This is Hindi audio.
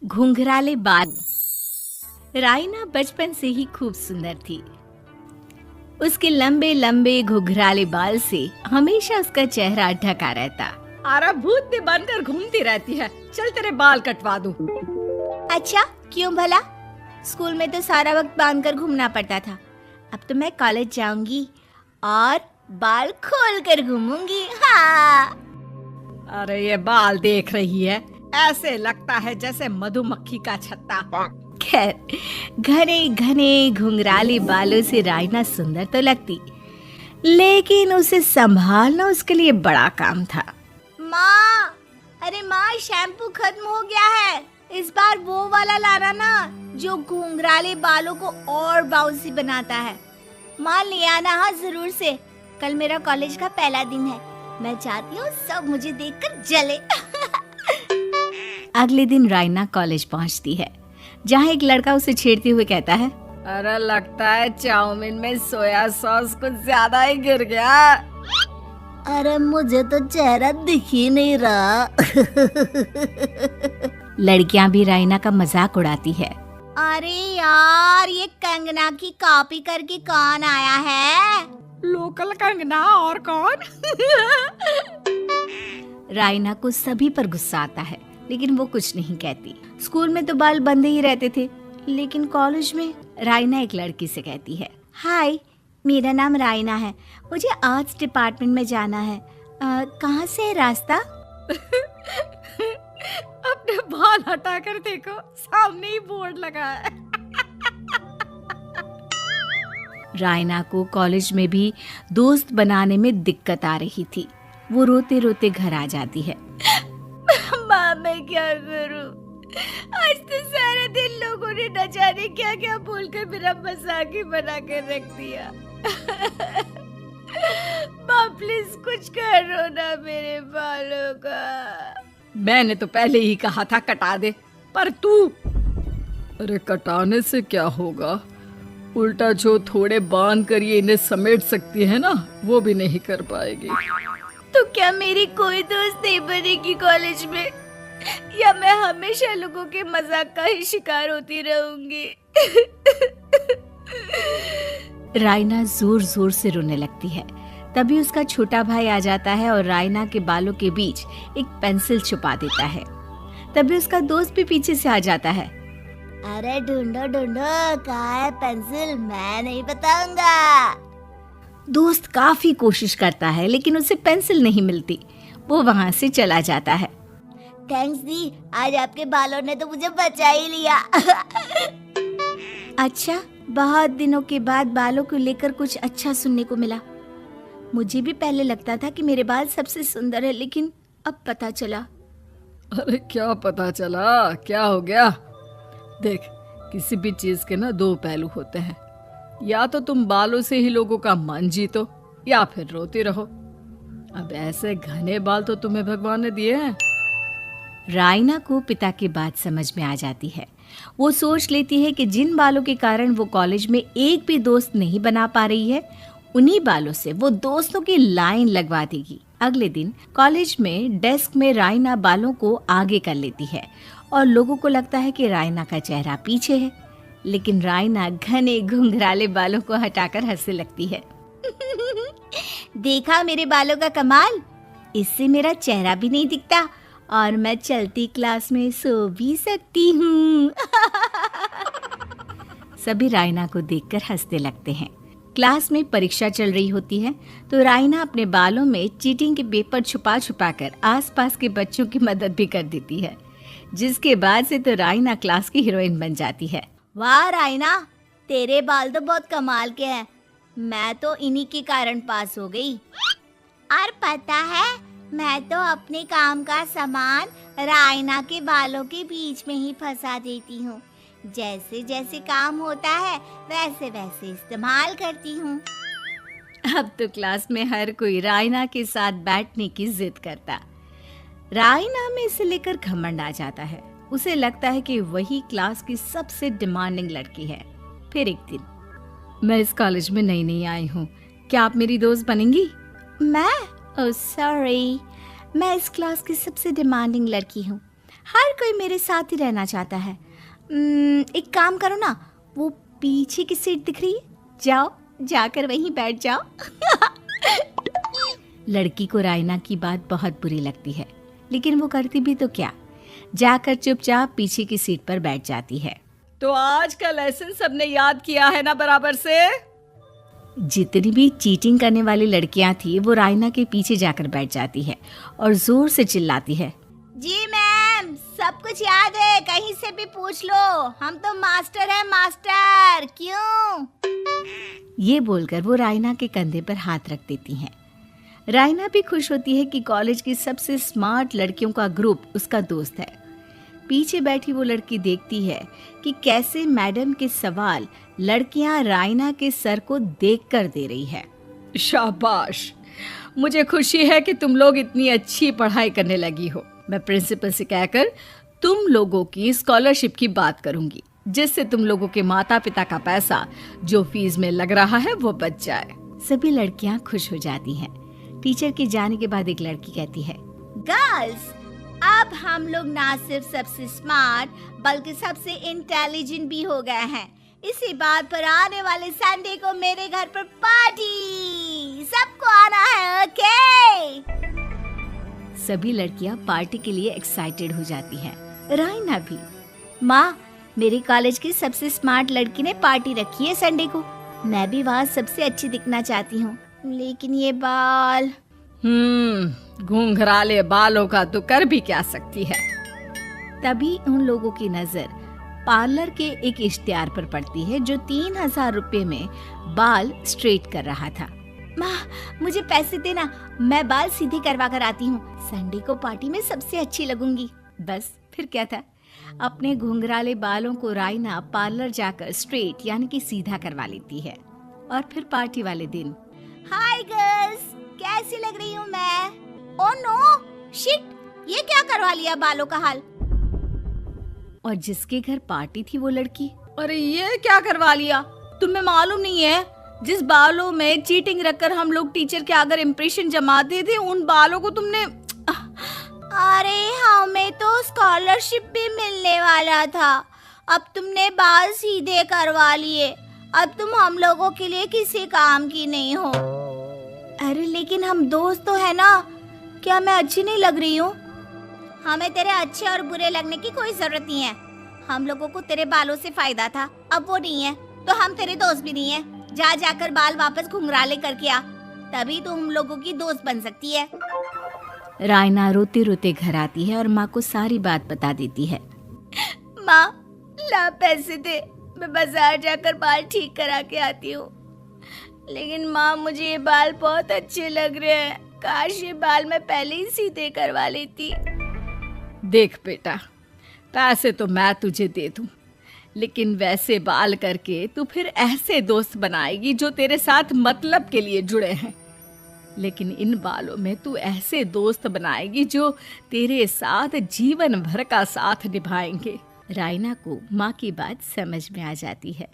घुंघराले बाल। राइना बचपन से ही खूब सुंदर थी। उसके लंबे लंबे घुंघराले बाल से हमेशा उसका चेहरा ढका रहता। अरे भूत बनकर घूमती रहती है, चल तेरे बाल कटवा दूं। अच्छा, क्यों भला? स्कूल में तो सारा वक्त बांधकर घूमना पड़ता था। अब तो मैं कॉलेज जाऊंगी और बाल खोल कर घूमूंगी। हाँ। अरे ये बाल देख रही है, ऐसे लगता है जैसे मधुमक्खी का छत्ता। खैर, घने घने घुंघराले बालों से राइना सुंदर तो लगती, लेकिन उसे संभालना उसके लिए बड़ा काम था। माँ, अरे माँ, शैम्पू खत्म हो गया है। इस बार वो वाला लाना ना, जो घुंघराले बालों को और बाउंसी बनाता है। माँ, ले आना हाँ, जरूर से। कल मेरा कॉलेज का पहला दिन है। मैं चाहती हूँ सब मुझे देखकर जले। अगले दिन राइना कॉलेज पहुँचती है, जहाँ एक लड़का उसे छेड़ते हुए कहता है, अरे लगता है चाउमीन में सोया सॉस कुछ ज्यादा ही गिर गया। अरे मुझे तो चेहरा दिख ही नहीं रहा। लड़कियां भी राइना का मजाक उड़ाती है। अरे यार, ये कंगना की कॉपी करके कौन आया है? लोकल कंगना, और कौन? राइना को सभी पर गुस्सा आता है, लेकिन वो कुछ नहीं कहती। स्कूल में तो बाल बंधे ही रहते थे, लेकिन कॉलेज में राइना एक लड़की से कहती है, हाय, मेरा नाम राइना है, मुझे आर्ट्स डिपार्टमेंट में जाना है। कहाँ से है रास्ता? अपने बाल हटाकर देखो, सामने ही बोर्ड लगा है। राइना को कॉलेज में भी दोस्त बनाने में दिक्कत आ रही थी। वो रोते रोते घर आ जाती है। माँ, मैं क्या करूं? आज तो सारा दिन लोगों ने न जाने क्या क्या बोलकर मेरा मजाक ही बना कर रख दिया। माँ, प्लीज कुछ करो ना मेरे बालों का। मैंने तो पहले ही कहा था कटा दे, पर तू। अरे कटाने से क्या होगा, उल्टा जो थोड़े बांध कर ये इन्हें समेट सकती है ना, वो भी नहीं कर पाएगी। तो क्या मेरी कोई दोस्त नहीं बनेगी कॉलेज में, या मैं हमेशा लोगों के मजाक का ही शिकार होती रहूंगी? राइना जोर जोर से रोने लगती है। तभी उसका छोटा भाई आ जाता है और राइना के बालों के बीच एक पेंसिल छुपा देता है। तभी उसका दोस्त भी पीछे से आ जाता है। अरे ढूंढो ढूंढो, कहाँ है पेंसिल? मैं नहीं बताऊंगा। दोस्त काफी कोशिश करता है, लेकिन उसे पेंसिल नहीं मिलती। वो वहाँ से चला जाता है। थैंक्स दी, आज आपके बालों ने तो मुझे बचा ही लिया। अच्छा, बहुत दिनों के बाद बालों को लेकर कुछ अच्छा सुनने को मिला। मुझे भी पहले लगता था कि मेरे बाल सबसे सुंदर है, लेकिन अब पता चला। अरे क्या पता चला, क्या हो गया? देख, किसी भी चीज के ना दो पहलू होते हैं। या तो तुम बालों से ही लोगों का मन जीतो, या फिर रोते रहो। अब ऐसे घने बाल तो तुम्हें भगवान ने दिए हैं। राइना को पिता की बात समझ में आ जाती है। वो सोच लेती है कि जिन बालों के कारण वो कॉलेज में एक भी दोस्त नहीं बना पा रही है, उन्हीं बालों से वो दोस्तों की लाइन लगवा देगी। अगले दिन कॉलेज में डेस्क में राइना बालों को आगे कर लेती है और लोगों को लगता है कि राइना का चेहरा पीछे है, लेकिन राइना घने घुंघराले बालों को हटाकर हंसने लगती है। देखा मेरे बालों का कमाल? इससे मेरा चेहरा भी नहीं दिखता और मैं चलती क्लास में सो भी सकती हूँ। सभी राइना को देखकर हंसने लगते हैं। क्लास में परीक्षा चल रही होती है, तो राइना अपने बालों में चीटिंग के पेपर छुपा छुपा कर आसपास के बच्चों की मदद भी कर देती है, जिसके बाद से तो राइना क्लास की हीरोइन बन जाती है। वाह राइना, तेरे बाल तो बहुत कमाल के हैं। मैं तो इन्हीं के कारण पास हो गई। और पता है, मैं तो अपने काम का सामान राइना के बालों के बीच में ही फंसा देती हूँ। जैसे जैसे काम होता है वैसे वैसे इस्तेमाल करती हूँ। अब तो क्लास में हर कोई राइना के साथ बैठने की जिद करता। राइना में इसे लेकर घमंड आ जाता है। उसे लगता है कि वही क्लास की सबसे डिमांडिंग लड़की है। फिर एक दिन, मैं इस कॉलेज में नई नई आई हूँ, क्या आप मेरी दोस्त बनेंगी? मैं? ओह सॉरी, मैं इस क्लास की सबसे डिमांडिंग लड़की हूँ। हर कोई मेरे साथ ही रहना चाहता है। एक काम करो ना, वो पीछे की सीट दिख रही है, जाओ जाकर वहीं बैठ जाओ। लड़की को रायना की बात बहुत बुरी लगती है, लेकिन वो करती भी तो क्या, जाकर चुपचाप पीछे की सीट पर बैठ जाती है। तो आज का लेसन सबने याद किया है ना बराबर से? जितनी भी चीटिंग करने वाली लड़कियां थी वो रायना के पीछे जाकर बैठ जाती है और जोर से चिल्लाती है, जी मैम, सब कुछ याद है, कहीं से भी पूछ लो, हम तो मास्टर हैं, मास्टर। क्यों? ये बोलकर वो रायना के कंधे पर हाथ रख देती हैं। रायना भी खुश होती है कि कॉलेज की सबसे स्मार्ट लड़कियों का ग्रुप उसका दोस्त है। पीछे बैठी वो लड़की देखती है कि कैसे मैडम के सवाल लड़कियां रायना के सर को देखकर दे रही है। शाबाश, मुझे खुशी है कि तुम लोग इतनी अच्छी पढ़ाई करने लगी हो। मैं प्रिंसिपल से कहकर तुम लोगों की स्कॉलरशिप की बात करूंगी, जिससे तुम लोगों के माता पिता का पैसा जो फीस में लग रहा है वो बच जाए। सभी लड़कियां खुश हो जाती हैं। टीचर के जाने के बाद एक लड़की कहती है, गर्ल्स, अब हम लोग ना सिर्फ सबसे स्मार्ट बल्कि सबसे इंटेलिजेंट भी हो गए हैं। इसी बात पर आने वाले संडे को मेरे घर पर पार्टी, सबको आना है, ओके? सभी लड़कियां पार्टी के लिए एक्साइटेड हो जाती हैं। रायना भी। माँ, मेरे कॉलेज की सबसे स्मार्ट लड़की ने पार्टी रखी है संडे को। मैं भी वहाँ सबसे अच्छी दिखना चाहती हूँ, लेकिन ये बाल। घुंघराले बालों का तो कर भी क्या सकती है। तभी उन लोगों की नजर पार्लर के एक इश्तिहार पर पड़ती है जो 3,000 रुपए में बाल स्ट्रेट कर रहा था। माँ, मुझे पैसे देना, मैं बाल सीधे करवा कर आती हूँ, संडे को पार्टी में सबसे अच्छी लगूंगी। बस फिर क्या था, अपने घुंघराले बालों को रायना पार्लर जाकर स्ट्रेट यानी कि सीधा करवा लेती है। और फिर पार्टी वाले दिन, हाय गर्ल्स, कैसी लग रही हूँ मैं? ओह नो, शिट, ये क्या करवा लिया बालों का हाल? और जिसके घर पार्टी थी वो लड़की, अरे ये क्या करवा लिया? तुम्हें मालूम नहीं है, जिस बालों में चीटिंग रखकर हम लोग टीचर के अगर इम्प्रेशन जमाते थे, उन बालों को तुमने। अरे हमें तो स्कॉलरशिप भी मिलने वाला था, अब तुमने बाल सीधे करवा लिए, अब तुम हम लोगों के लिए किसी काम की नहीं हो। अरे लेकिन हम दोस्त तो है ना, क्या मैं अच्छी नहीं लग रही हूँ? हमें तेरे अच्छे और बुरे लगने की कोई जरूरत नहीं है। हम लोगों को तेरे बालों से फायदा था, अब वो नहीं है, तो हम तेरे दोस्त भी नहीं है। जा जाकर बाल वापस घुंघराले करके आ, तभी तो हम लोगों की दोस्त बन सकती है। रायना रोते रोते घर आती है और माँ को सारी बात बता देती है। माँ, ला पैसे दे, मैं बाजार जाकर बाल ठीक करा के आती हूँ। लेकिन माँ, मुझे ये बाल बहुत अच्छे लग रहे हैं, काश ये बाल मैं पहले ही सीधे करवा लेती। देख बेटा, पैसे तो मैं तुझे दे दूं, लेकिन वैसे बाल करके तू फिर ऐसे दोस्त बनाएगी जो तेरे साथ मतलब के लिए जुड़े हैं। लेकिन इन बालों में तू ऐसे दोस्त बनाएगी जो तेरे साथ जीवन भर का साथ निभाएंगे। रायना को माँ की बात समझ में आ जाती है।